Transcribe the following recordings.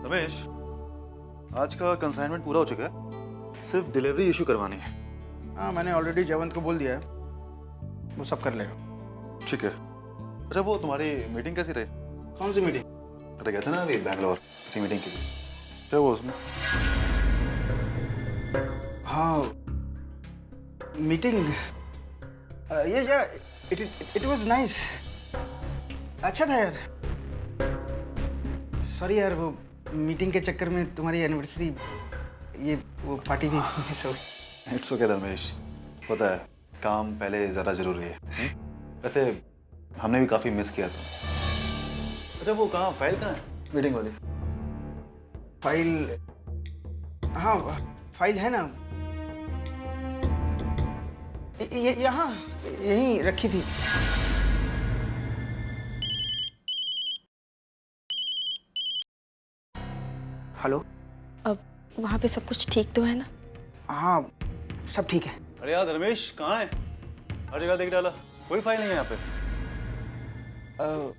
रमेश, आज का कंसाइनमेंट पूरा हो चुका है, सिर्फ डिलीवरी इशू करवानी है। हाँ, मैंने ऑलरेडी जयवंत को बोल दिया है, वो सब कर लेगा। ठीक है। अच्छा, वो तुम्हारी मीटिंग कैसी रही? कौन सी मीटिंग? अरे गए थे ना अभी बैंगलोर किसी मीटिंग के लिए, क्या हुआ उसमें? हाँ, मीटिंग ये इट वाज नाइस, अच्छा था यार। सॉरी यार, वो मीटिंग के चक्कर में तुम्हारी एनिवर्सरी ये वो पार्टी भी मिस हो गई। इट्स ओके रमेश, पता है काम पहले ज़्यादा ज़रूरी है। वैसे हमने भी काफ़ी मिस किया था। अच्छा, वो कहाँ फाइल कहाँ है मीटिंग वाली? फाइल, हाँ फाइल है ना, यहाँ यहीं रखी थी। हेलो। अब वहाँ पे सब कुछ ठीक तो है ना? हाँ, सब ठीक है। अरे यार रमेश, कहाँ है? हर जगह देख डाला, कोई फाइल नहीं है यहाँ पे।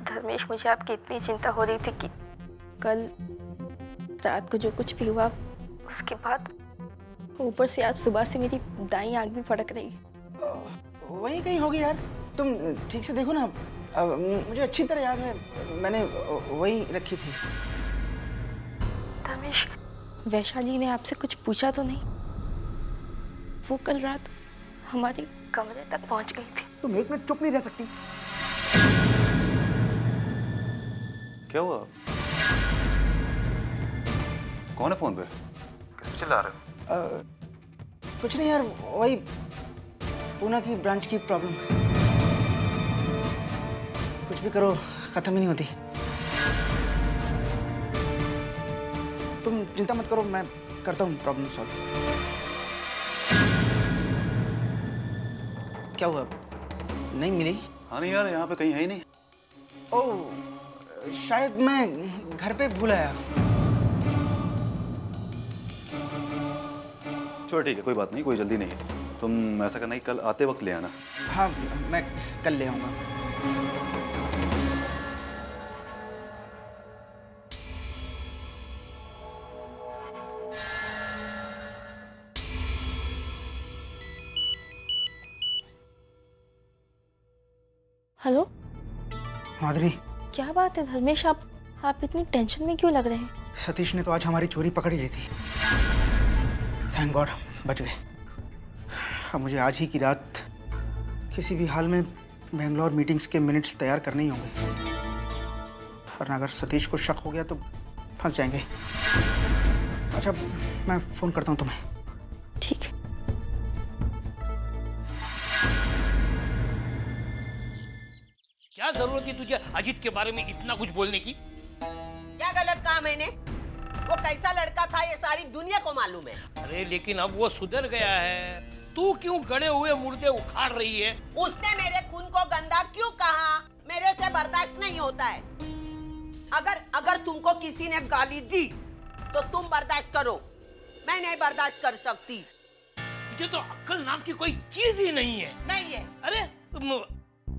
धर्मेश, मुझे आपकी इतनी चिंता हो रही थी कि कल रात को जो कुछ भी हुआ उसके बाद ऊपर से आज सुबह से मेरी दाईं आंख भी फड़क रही। वही कहीं होगी यार, तुम ठीक से देखो ना। मुझे अच्छी तरह याद है, मैंने वही रखी थी। धर्मेश, वैशाली ने आपसे कुछ पूछा तो नहीं? वो कल रात हमारे कमरे तक पहुंच गई थी। तुम एक मिनट चुप नहीं रह सकती? क्या हुआ? कौन है फोन पे? कैसे चिल्ला रहे हो? कुछ नहीं यार, वही पूना की ब्रांच की प्रॉब्लम। कुछ भी करो खत्म ही नहीं होती। तुम चिंता मत करो, मैं करता हूँ प्रॉब्लम सॉल्व। क्या हुआ, नहीं मिली? हाँ नहीं यार, यहाँ पे कहीं है ही नहीं। ओह, शायद मैं घर पे भूल आया। चलो ठीक है, कोई बात नहीं, कोई जल्दी नहीं है। तुम ऐसा करना कि कल आते वक्त ले आना। हाँ, मैं कल ले आऊँगा। हेलो। माधुरी, क्या बात है धर्मेश, आप इतनी टेंशन में क्यों लग रहे हैं? सतीश ने तो आज हमारी चोरी पकड़ ही ली थी। थैंक गॉड बच गए। अब मुझे आज ही की रात किसी भी हाल में बेंगलोर मीटिंग्स के मिनट्स तैयार करने ही होंगे, वरना अगर सतीश को शक हो गया तो फंस जाएंगे। अच्छा, मैं फोन करता हूँ तुम्हें। ठीक है। क्या जरूरत है तुझे अजीत के बारे में इतना कुछ बोलने की? क्या गलत कहा मैंने? वो कैसा लड़का था ये सारी दुनिया को मालूम है। अरे लेकिन अब वो सुधर गया है, तू क्यों गड़े हुए मुर्दे उखाड़ रही है? उसने मेरे खून को गंदा क्यों कहा? मेरे से बर्दाश्त नहीं होता है। अगर तुमको किसी ने गाली दी तो तुम बर्दाश्त करो, मैं नहीं बर्दाश्त कर सकती। मुझे तो अक्ल नाम की कोई चीज ही नहीं है। नहीं है। अरे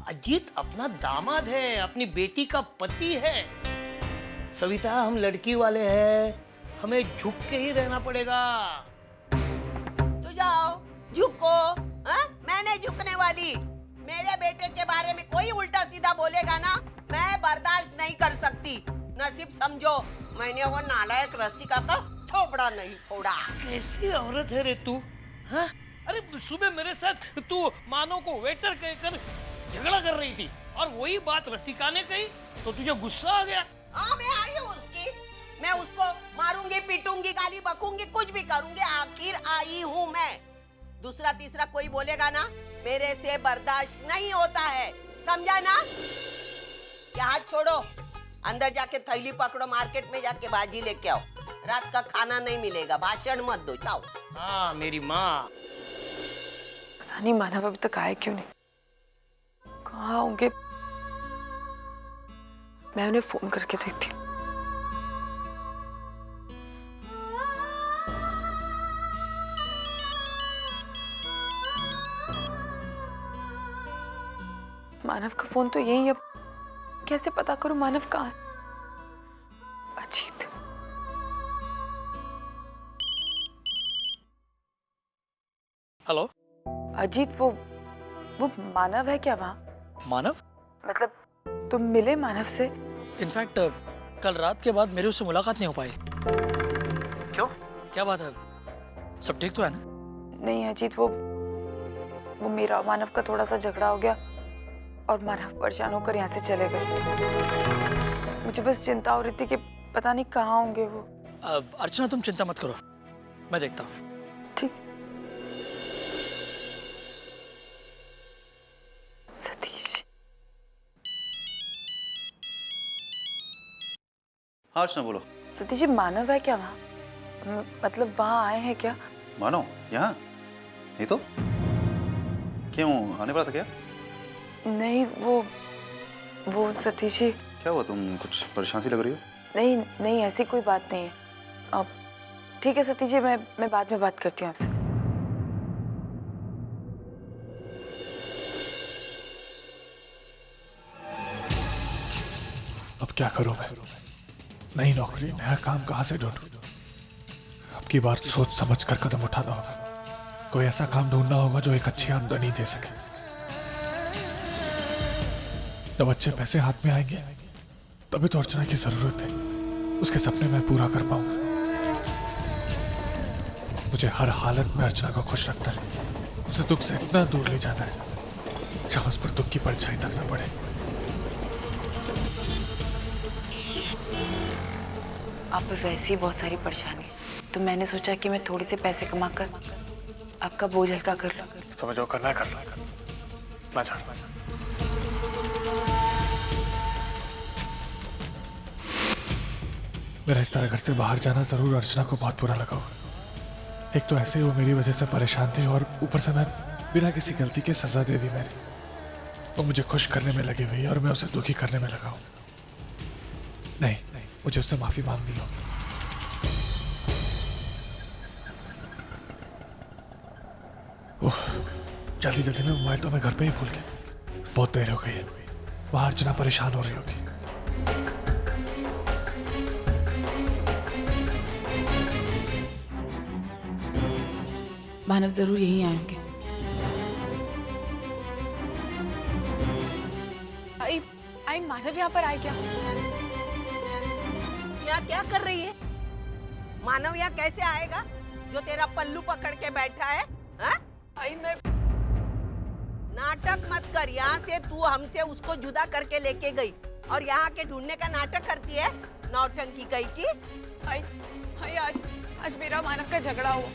अजीत अपना दामाद है, अपनी बेटी का पति है। सविता, हम लड़की वाले हैं, हमें झुक के ही रहना पड़ेगा। तो जाओ झुको। हाँ? मैं नहीं झुकने वाली। मेरे बेटे के बारे में कोई उल्टा सीधा बोलेगा ना, मैं बर्दाश्त नहीं कर सकती। नसीब समझो मैंने वो नालायक रसिका का थोपड़ा नहीं फोड़ा। कैसी औरत है रे तू? हाँ? अरे सुबह मेरे साथ तू मानो को वेटर कहकर झगड़ा कर रही थी, और वही बात रसिका ने कही तो तुझे गुस्सा आ गया। हाँ, मैं आई हूँ उसकी। मैं उसको मारूंगी, पीटूंगी, गाली बकूंगी, कुछ भी करूंगी। आखिर आई हूँ मैं। दूसरा तीसरा कोई बोलेगा ना, मेरे से बर्दाश्त नहीं होता है, समझा ना? क्या हाथ छोड़ो, अंदर जाके थैली पकड़ो, मार्केट में जाके भाजी लेके आओ। रात का खाना नहीं मिलेगा, भाषण मत दो, जाओ। हाँ मेरी माँ। पता नहीं मानव अभी तक आए क्यों नहीं, कहाँ होंगे? मैं उन्हें फोन करके देखती हूँ। मानव का फोन तो यही है, कैसे पता करूं मानव कहाँ है? अजीत, हेलो। अजीत, वो मानव है क्या वहाँ? मानव? मतलब तुम मिले मानव से? इनफैक्ट कल रात के बाद मेरी उससे मुलाकात नहीं हो पाई। क्यों? क्या बात है? सब ठीक तो है ना? नहीं अजीत, वो मेरा और मानव का थोड़ा सा झगड़ा हो गया और मानव परेशान होकर यहाँ से चले गए। मुझे बस चिंता हो रही थी कि पता नहीं कहाँ होंगे वो। अर्चना तुम चिंता मत करो, मैं देखता हूँ। ठीक। सतीश। हाँ अर्चना बोलो। सतीश जी, मानव है क्या वहाँ? मतलब वहाँ आए हैं क्या? मानो यहाँ नहीं तो क्यों आने पड़ा था क्या? नहीं, वो सतीश जी। क्या हुआ, तुम कुछ परेशान सी लग रही हो? नहीं, ऐसी कोई बात नहीं है। अब ठीक है सतीश जी, मैं बाद में बात करती हूँ आपसे। अब क्या करूं मैं? नई नौकरी, नया काम कहां से ढूंढूं? अब की बार सोच समझ कर कदम उठाना होगा। कोई ऐसा काम ढूंढना होगा जो एक अच्छी आमदनी दे सके। जब अच्छे पैसे हाथ में आएंगे तभी तो अर्चना की जरूरत है। उसके सपने मैं पूरा कर पाऊंगा। मुझे हर हालत में अर्चना को खुश रखना है। उसे दुख से इतना दूर ले जाना है जहां उस पर दुख की परछाई तक न पड़े। आप पर वैसे ही बहुत सारी परेशानी, तो मैंने सोचा कि मैं थोड़े से पैसे कमाकर आपका बोझ हल्का कर लूं। तुम्हें जो करना है कर लो। मैं जा रहा हूं। मेरा इस तरह घर से बाहर जाना जरूर अर्चना को बहुत बुरा लगा होगा। एक तो ऐसे ही वो मेरी वजह से परेशान थी और ऊपर से मैं बिना किसी गलती के सजा दे दी मैंने। वो मुझे खुश करने में लगी हुई और मैं उसे दुखी करने में लगा हूं। नहीं, मुझे उससे माफी मांगनी होगी। ओह, जल्दी में मोबाइल तो मैं घर पे ही भूल गया। बहुत देर हो गई है। वहां अर्चना परेशान हो रही होगी। मानव जरूर यहीं आएंगे। आई मानव यहाँ पर आए क्या? यहाँ क्या कर रही है? मानव यहाँ कैसे आएगा जो तेरा पल्लू पकड़ के बैठा है? हा? आई मैं नाटक मत कर। यहाँ से तू हमसे उसको जुदा करके लेके गई और यहाँ के ढूंढने का नाटक करती है। नौटंकी कहीं की। आई आज मेरा मानव का झगड़ा हुआ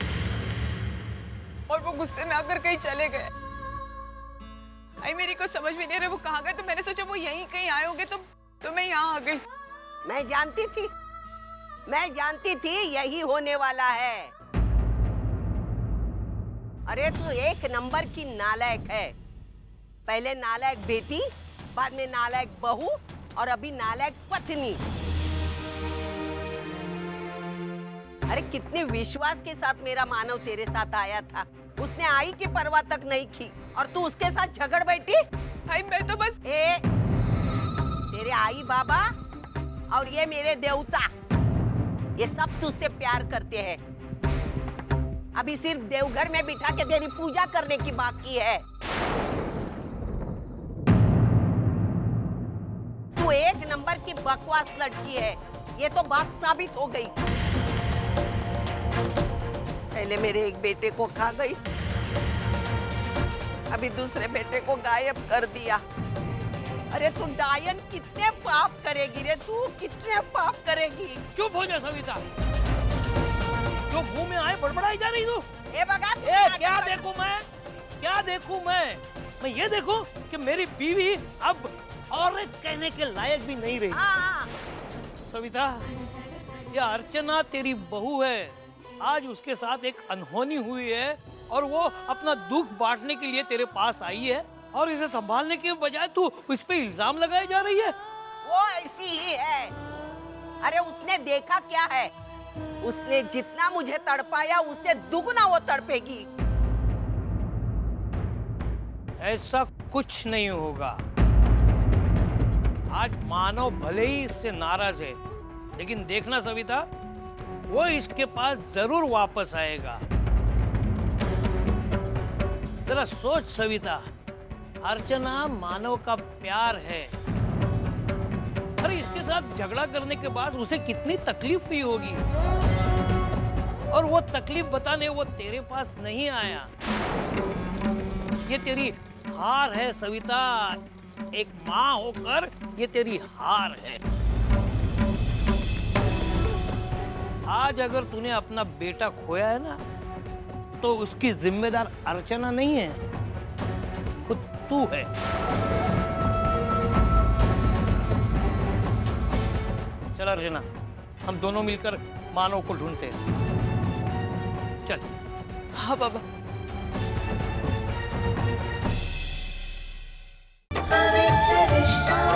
और वो गुस्से में आकर कहीं चले गए। आई मेरी कुछ समझ में नहीं आ रहा वो कहाँ गए, तो मैंने सोचा वो यहीं कहीं आए होंगे, तो मैं यहाँ आ गई। मैं जानती थी यही होने वाला है। अरे तू एक नंबर की नालायक है। पहले नालायक बेटी, बाद में नालायक बहू और अभी नालायक पत्नी। अरे कितने विश्वास के साथ मेरा मानव तेरे साथ आया था। उसने आई की परवाह तक नहीं की और तू उसके साथ झगड़ बैठी। आई मैं तो बस तेरे आई बाबा और ये मेरे देवता, ये सब तुझसे प्यार करते हैं। अभी सिर्फ देवघर में बिठा के तेरी पूजा करने की बाकी है। तू एक नंबर की बकवास लड़की है, ये तो बात साबित हो गई। पहले मेरे एक बेटे को खा गई, अभी दूसरे बेटे को गायब कर दिया। अरे तू डायन कितने पाप करेगी रे, तू कितने पाप करेगी। चुप हो जा सविता, जो मुंह में आए बड़बड़ाई जा रही तू। क्या देखूं मैं ये देखूं कि मेरी बीवी अब और कहने के लायक भी नहीं रही। हाँ। सविता, ये अर्चना तेरी बहू है। आज उसके साथ एक अनहोनी हुई है और वो अपना दुख बांटने के लिए तेरे पास आई है और इसे संभालने के बजाय तू इस पे इल्जाम लगाए जा रही है। वो ऐसी ही है। अरे उसने देखा क्या है, उसने जितना मुझे तड़पाया उससे दुगना वो तड़पेगी। ऐसा कुछ नहीं होगा। आज मानव भले ही इससे नाराज है, लेकिन देखना सविता, वो इसके पास जरूर वापस आएगा। जरा सोच सविता, अर्चना मानव का प्यार है। अरे इसके साथ झगड़ा करने के बाद उसे कितनी तकलीफ हुई होगी, और वो तकलीफ बताने वो तेरे पास नहीं आया। ये तेरी हार है सविता, एक माँ होकर ये तेरी हार है। आज अगर तूने अपना बेटा खोया है ना, तो उसकी जिम्मेदार अर्चना नहीं है, खुद तू है। चल अर्चना, हम दोनों मिलकर मानव को ढूंढते हैं। चल। हाँ बाबा। पवित्र रिश्ता।